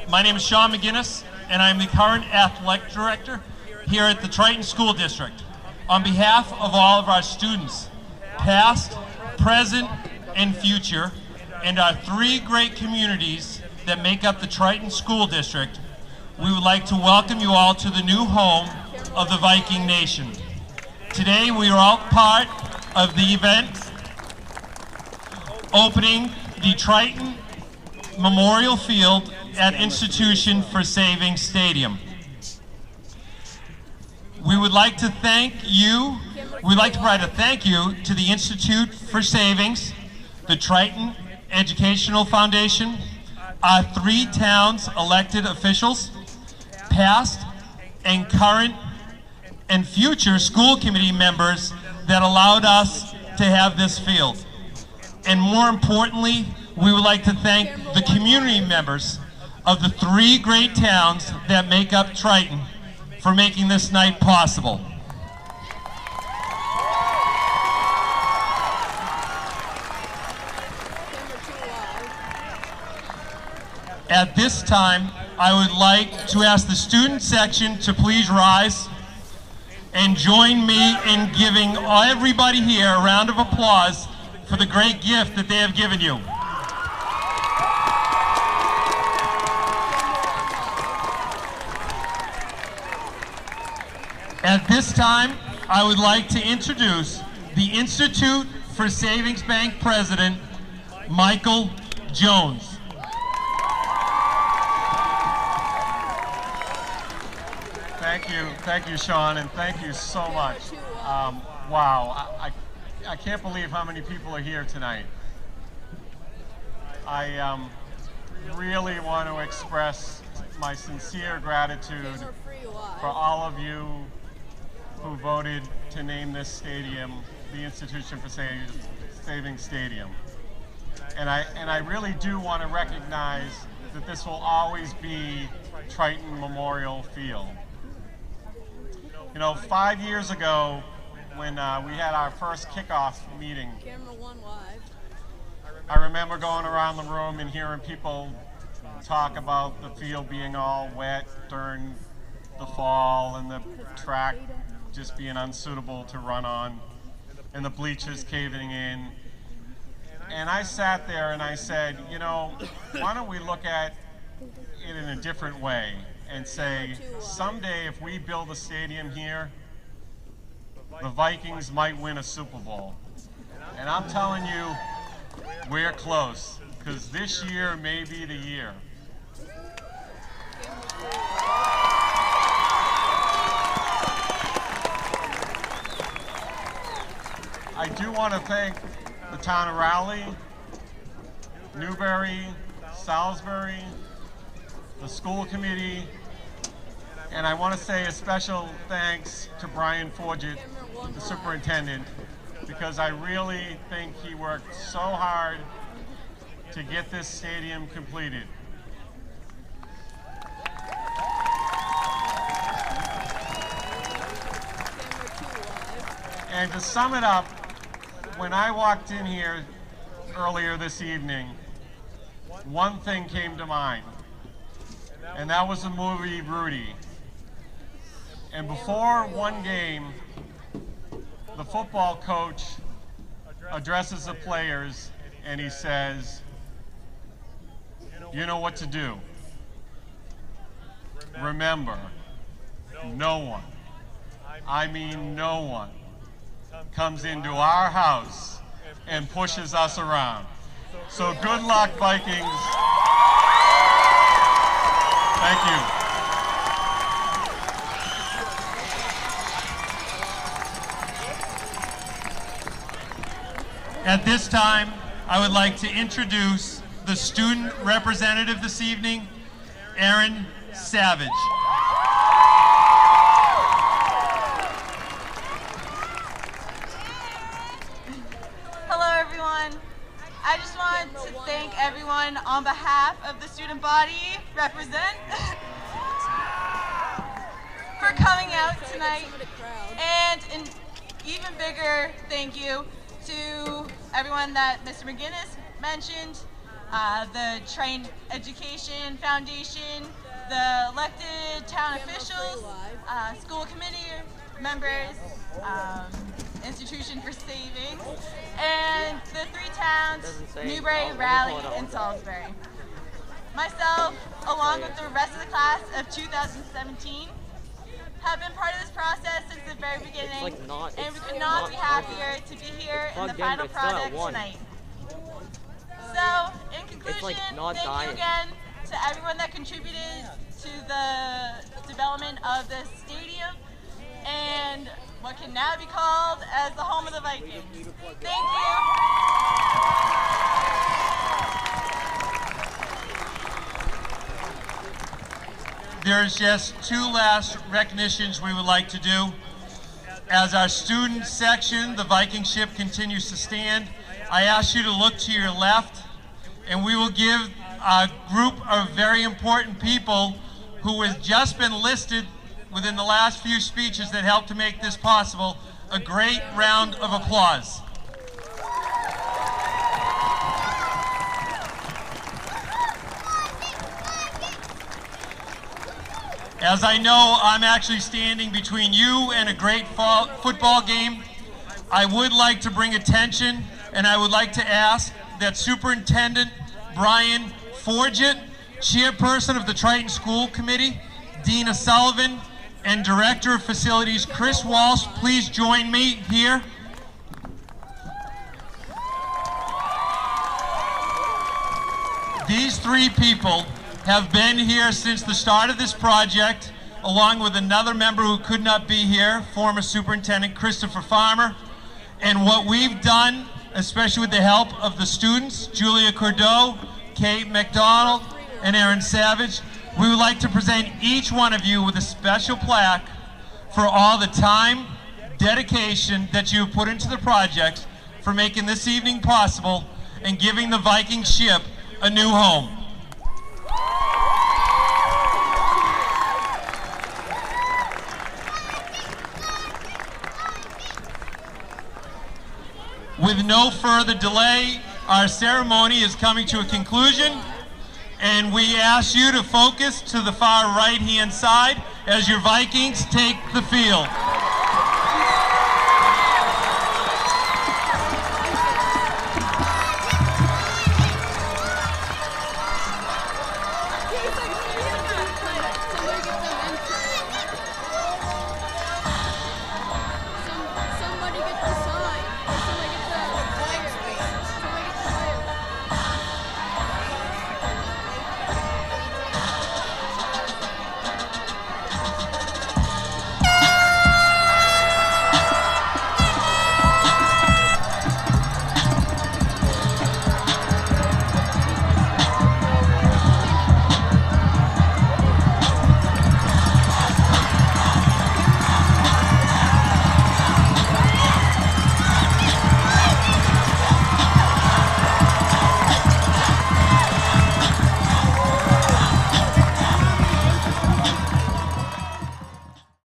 My name is Sean McGinnis, and I'm the current athletic director here at the Triton School District. On behalf of all of our students, past, present, and future, and our three great communities that make up the Triton School District, we would like to welcome you all to the new home of the Viking Nation. Today we are all part of the event opening the Triton Memorial Field at Institution for Savings Stadium. We would like to thank you. We'd like to provide a thank you to the Institute for Savings, the Triton Educational Foundation, our three towns' elected officials, past and current and future school committee members that allowed us to have this field. And more importantly, we would like to thank the community members of the three great towns that make up Triton for making this night possible. At this time, I would like to ask the student section to please rise and join me in giving everybody here a round of applause for the great gift that they have given you. At this time, I would like to introduce the Institute for Savings Bank President, Michael Jones. Thank you, Sean, and thank you so much. Wow, I can't believe how many people are here tonight. I really want to express my sincere gratitude for all of you who voted to name this stadium the Institution for Savings Stadium. And I really do want to recognize that this will always be Triton Memorial Field. You know, 5 years ago, when we had our first kickoff meeting, I remember going around the room and hearing people talk about the field being all wet during the fall and the track just being unsuitable to run on and the bleachers caving in. And I sat there and I said, you know, why don't we look at it in a different way and say, someday if we build a stadium here, the Vikings might win a Super Bowl. And I'm telling you, we're close, because this year may be the year. I do want to thank the town of Raleigh, Newbury, Salisbury, the school committee, and I want to say a special thanks to Brian Forget, the superintendent, because I really think he worked so hard to get this stadium completed. And to sum it up, when I walked in here earlier this evening, one thing came to mind, and that was the movie Rudy. And before one game, the football coach addresses the players and he says, you know what to do. Remember, no one, I mean no one, comes into our house and pushes us around. So good luck, Vikings. Thank you. At this time, I would like to introduce the student representative this evening, Aaron Savage. Hello, everyone. I just want to thank everyone on behalf of the student body, represent, for coming out tonight. And an even bigger thank you to everyone that Mr. McGinnis mentioned, the Triton Education Foundation, the elected town officials, school committee members, Institution for Savings, and the 3 towns, Newbury, Raleigh, and Salisbury. Myself, along with the rest of the class of 2017, have been part of this process since the very beginning, and we could not be happier to be here in the final product tonight. So, in conclusion, thank you again to everyone that contributed to the development of this stadium and what can now be called as the home of the Vikings. Thank you. There's just 2 last recognitions we would like to do. As our student section, the Viking ship, continues to stand, I ask you to look to your left, and we will give a group of very important people who has just been listed within the last few speeches that helped to make this possible a great round of applause. As I know, I'm actually standing between you and a great football game, I would like to bring attention, and I would like to ask that Superintendent Brian Forget, Chairperson of the Triton School Committee, Dina Sullivan, and Director of Facilities Chris Walsh please join me here. These 3 people have been here since the start of this project, along with another member who could not be here, former Superintendent Christopher Farmer. And what we've done, especially with the help of the students, Julia Cordeau, Kate McDonald, and Aaron Savage, we would like to present each one of you with a special plaque for all the time, dedication that you have put into the project, for making this evening possible and giving the Viking ship a new home. With no further delay, our ceremony is coming to a conclusion, and we ask you to focus to the far right-hand side as your Vikings take the field.